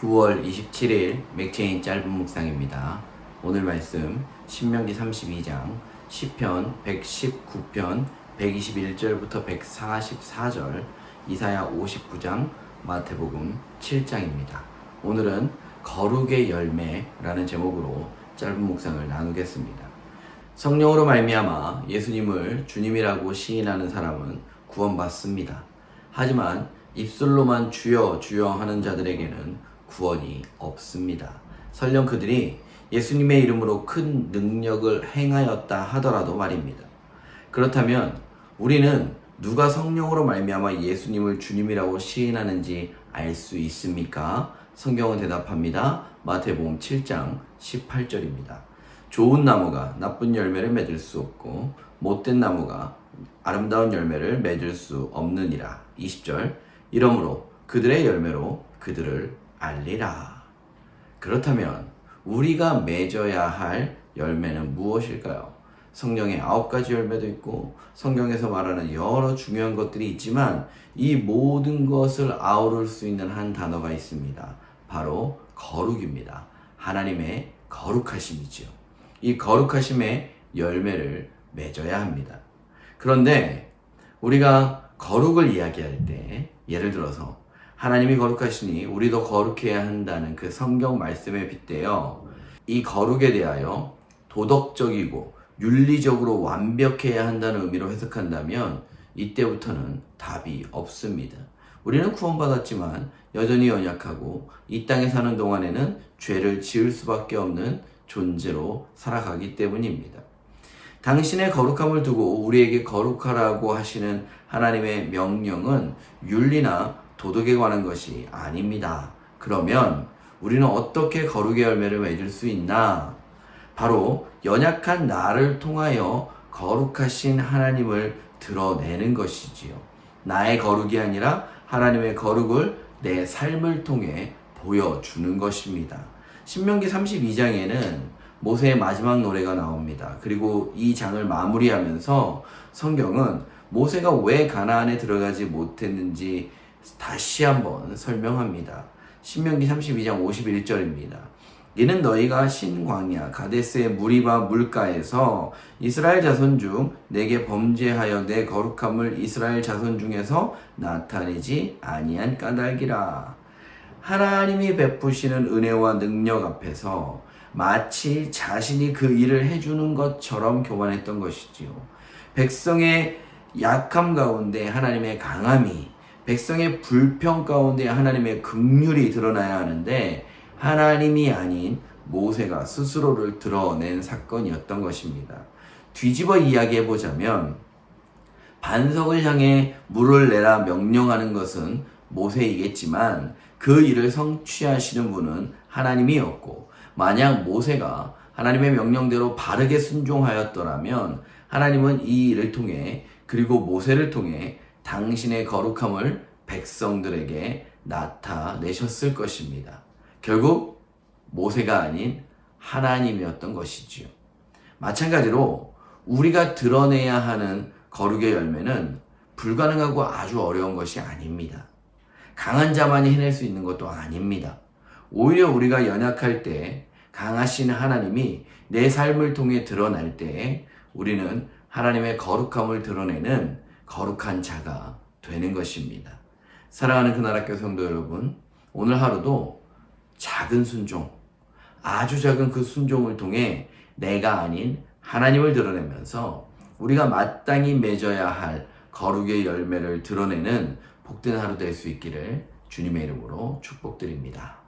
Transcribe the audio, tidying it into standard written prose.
9월 27일 맥체인 짧은 묵상입니다. 오늘 말씀 신명기 32장 시편 119편 121절부터 144절, 이사야 59장, 마태복음 7장입니다. 오늘은 거룩의 열매라는 제목으로 짧은 묵상을 나누겠습니다. 성령으로 말미암아 예수님을 주님이라고 시인하는 사람은 구원받습니다. 하지만 입술로만 주여 주여 하는 자들에게는 구원이 없습니다. 설령 그들이 예수님의 이름으로 큰 능력을 행하였다 하더라도 말입니다. 그렇다면 우리는 누가 성령으로 말미암아 예수님을 주님이라고 시인하는지 알 수 있습니까? 성경은 대답합니다. 마태복음 7장 18절입니다. 좋은 나무가 나쁜 열매를 맺을 수 없고 못된 나무가 아름다운 열매를 맺을 수 없느니라. 20절. 이러므로 그들의 열매로 그들을 알리라. 그렇다면 우리가 맺어야 할 열매는 무엇일까요? 성령의 9가지 열매도 있고 성경에서 말하는 여러 중요한 것들이 있지만 이 모든 것을 아우를 수 있는 한 단어가 있습니다. 바로 거룩입니다. 하나님의 거룩하심이지요. 이 거룩하심의 열매를 맺어야 합니다. 그런데 우리가 거룩을 이야기할 때 예를 들어서 하나님이 거룩하시니 우리도 거룩해야 한다는 그 성경 말씀에 빗대어 이 거룩에 대하여 도덕적이고 윤리적으로 완벽해야 한다는 의미로 해석한다면 이때부터는 답이 없습니다. 우리는 구원받았지만 여전히 연약하고 이 땅에 사는 동안에는 죄를 지을 수밖에 없는 존재로 살아가기 때문입니다. 당신의 거룩함을 두고 우리에게 거룩하라고 하시는 하나님의 명령은 윤리나 도덕에 관한 것이 아닙니다. 그러면 우리는 어떻게 거룩의 열매를 맺을 수 있나? 바로 연약한 나를 통하여 거룩하신 하나님을 드러내는 것이지요. 나의 거룩이 아니라 하나님의 거룩을 내 삶을 통해 보여주는 것입니다. 신명기 32장에는 모세의 마지막 노래가 나옵니다. 그리고 이 장을 마무리하면서 성경은 모세가 왜 가나안에 들어가지 못했는지 다시 한번 설명합니다. 신명기 32장 51절입니다. 이는 너희가 신광야 가데스의 무리바 물가에서 이스라엘 자손 중 내게 범죄하여 내 거룩함을 이스라엘 자손 중에서 나타내지 아니한 까닭이라. 하나님이 베푸시는 은혜와 능력 앞에서 마치 자신이 그 일을 해주는 것처럼 교만했던 것이지요. 백성의 약함 가운데 하나님의 강함이, 백성의 불평 가운데 하나님의 긍휼이 드러나야 하는데 하나님이 아닌 모세가 스스로를 드러낸 사건이었던 것입니다. 뒤집어 이야기해보자면 반석을 향해 물을 내라 명령하는 것은 모세이겠지만 그 일을 성취하시는 분은 하나님이었고, 만약 모세가 하나님의 명령대로 바르게 순종하였더라면 하나님은 이 일을 통해, 그리고 모세를 통해 당신의 거룩함을 백성들에게 나타내셨을 것입니다. 결국 모세가 아닌 하나님이었던 것이지요. 마찬가지로 우리가 드러내야 하는 거룩의 열매는 불가능하고 아주 어려운 것이 아닙니다. 강한 자만이 해낼 수 있는 것도 아닙니다. 오히려 우리가 연약할 때 강하신 하나님이 내 삶을 통해 드러날 때 우리는 하나님의 거룩함을 드러내는 거룩한 자가 되는 것입니다. 사랑하는 그나라교회 성도 여러분, 오늘 하루도 작은 순종, 아주 작은 그 순종을 통해 내가 아닌 하나님을 드러내면서 우리가 마땅히 맺어야 할 거룩의 열매를 드러내는 복된 하루 될 수 있기를 주님의 이름으로 축복드립니다.